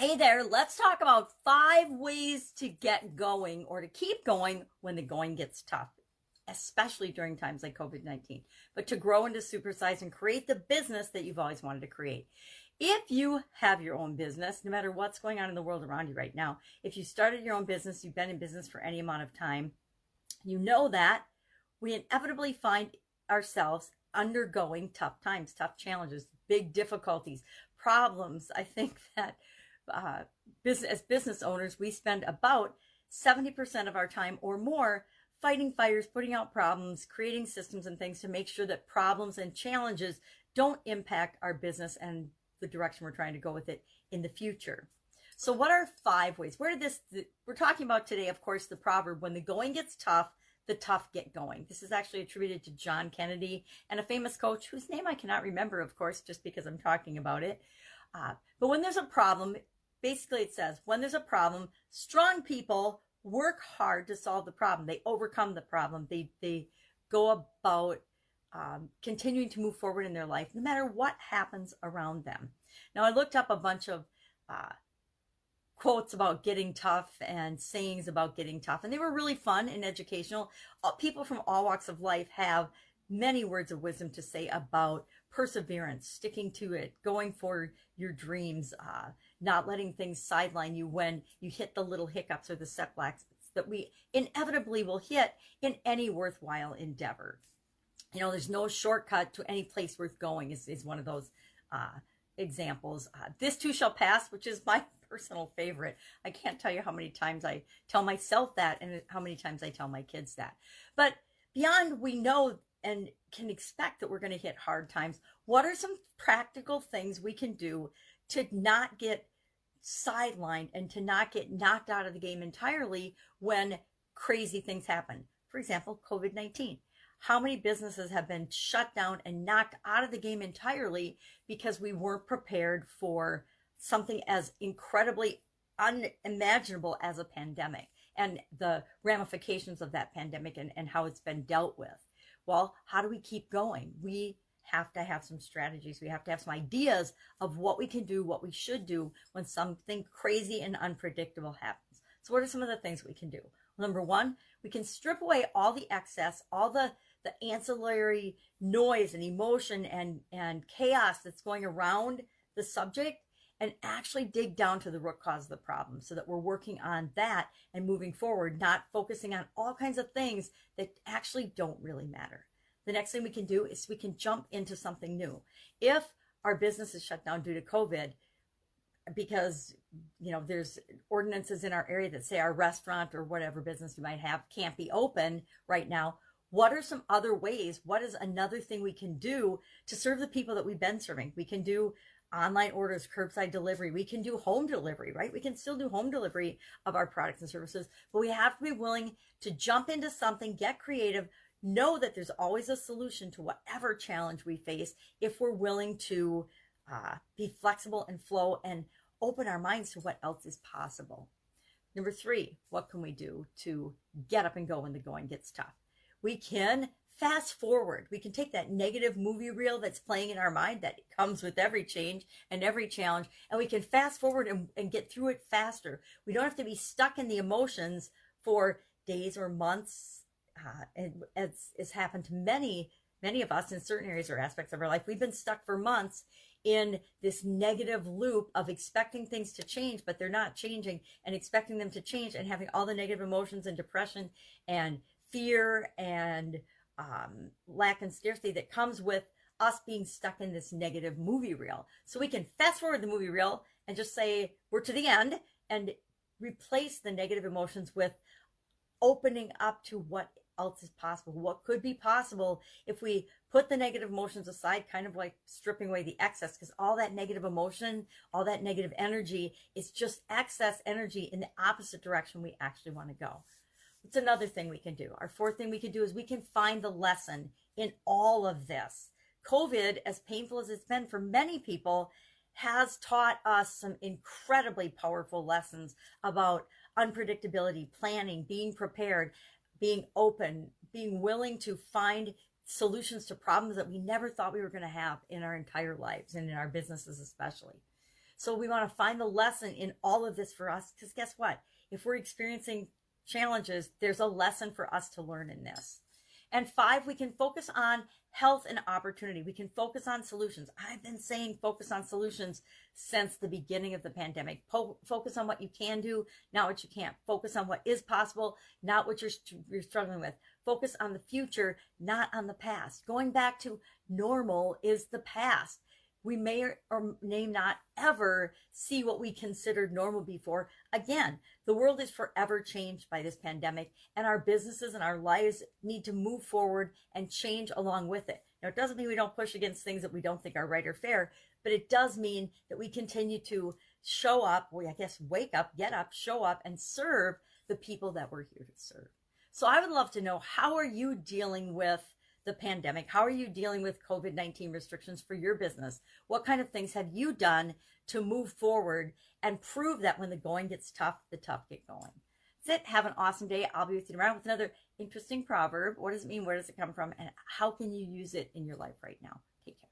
Hey there, let's talk about 5 ways to get going or to keep going when the going gets tough, especially during times like COVID-19, but to grow into supersize and create the business that you've always wanted to create. If you have your own business, no matter what's going on in the world around you right now, if you started your own business, you've been in business for any amount of time, you know that we inevitably find ourselves undergoing tough times, tough challenges, big difficulties, problems. I think that as business owners, we spend about 70% of our time or more fighting fires, putting out problems, creating systems and things to make sure that problems and challenges don't impact our business and the direction we're trying to go with it in the future. So what are 5 ways? We're talking about today, of course, the proverb, when the going gets tough, the tough get going. This is actually attributed to John Kennedy and a famous coach whose name I cannot remember, of course, just because I'm talking about it. But when there's a problem, basically it says, when there's a problem, strong people work hard to solve the problem. They overcome the problem. They go about continuing to move forward in their life, no matter what happens around them. Now, I looked up a bunch of quotes about getting tough and sayings about getting tough, and they were really fun and educational. People from all walks of life have many words of wisdom to say about perseverance, sticking to it, going for your dreams, not letting things sideline you when you hit the little hiccups or the setbacks that we inevitably will hit in any worthwhile endeavor. You know, there's no shortcut to any place worth going is one of those examples. This too shall pass, which is my personal favorite. I can't tell you how many times I tell myself that and how many times I tell my kids that. But beyond we know and can expect that we're going to hit hard times, what are some practical things we can do to not get sidelined and to not get knocked out of the game entirely when crazy things happen? For example, COVID-19. How many businesses have been shut down and knocked out of the game entirely because we weren't prepared for something as incredibly unimaginable as a pandemic and the ramifications of that pandemic and how it's been dealt with? Well, how do we keep going? We have to have some strategies. We have to have some ideas of what we can do, what we should do when something crazy and unpredictable happens. So what are some of the things we can do? Well, number one, we can strip away all the excess, all the ancillary noise and emotion and chaos that's going around the subject, and actually dig down to the root cause of the problem so that we're working on that and moving forward, not focusing on all kinds of things that actually don't really matter. The next thing we can do is we can jump into something new. If our business is shut down due to COVID, because there's ordinances in our area that say our restaurant or whatever business you might have can't be open right now, what are some other ways? What is another thing we can do to serve the people that we've been serving? We can do online orders, curbside delivery. We can do home delivery, right? We can still do home delivery of our products and services, but we have to be willing to jump into something, get creative, know that there's always a solution to whatever challenge we face if we're willing to be flexible and flow and open our minds to what else is possible. Number 3, what can we do to get up and go when the going gets tough? We can fast forward. We can take that negative movie reel that's playing in our mind that comes with every change and every challenge, and we can fast forward and get through it faster. We don't have to be stuck in the emotions for days or months. And it's happened to many of us in certain areas or aspects of our life. We've been stuck for months in this negative loop of expecting things to change, but they're not changing, and expecting them to change and having all the negative emotions and depression and fear and lack and scarcity that comes with us being stuck in this negative movie reel. So we can fast forward the movie reel and just say we're to the end and replace the negative emotions with opening up to what else is possible, what could be possible if we put the negative emotions aside, kind of like stripping away the excess, because all that negative emotion, all that negative energy is just excess energy in the opposite direction we actually want to go. It's another thing we can do. Our 4th thing we can do is we can find the lesson in all of this. COVID, as painful as it's been for many people, has taught us some incredibly powerful lessons about unpredictability, planning, being prepared, being open, being willing to find solutions to problems that we never thought we were going to have in our entire lives and in our businesses especially. So we want to find the lesson in all of this for us, because guess what? If we're experiencing challenges, there's a lesson for us to learn in this. And 5, we can focus on health and opportunity. We can focus on solutions. I've been saying focus on solutions since the beginning of the pandemic. Focus on what you can do, not what you can't. Focus on what is possible, not what you're struggling with. Focus on the future, not on the past. Going back to normal is the past. We may or may not ever see what we considered normal before. Again, the world is forever changed by this pandemic, and our businesses and our lives need to move forward and change along with it. Now, it doesn't mean we don't push against things that we don't think are right or fair, but it does mean that we continue to show up, wake up, get up, show up, and serve the people that we're here to serve. So I would love to know, how are you dealing with the pandemic? How are you dealing with COVID-19 restrictions for your business? What kind of things have you done to move forward and prove that when the going gets tough, the tough get going? That's it. Have an awesome day. I'll be with you tomorrow with another interesting proverb. What does it mean? Where does it come from? And how can you use it in your life right now? Take care.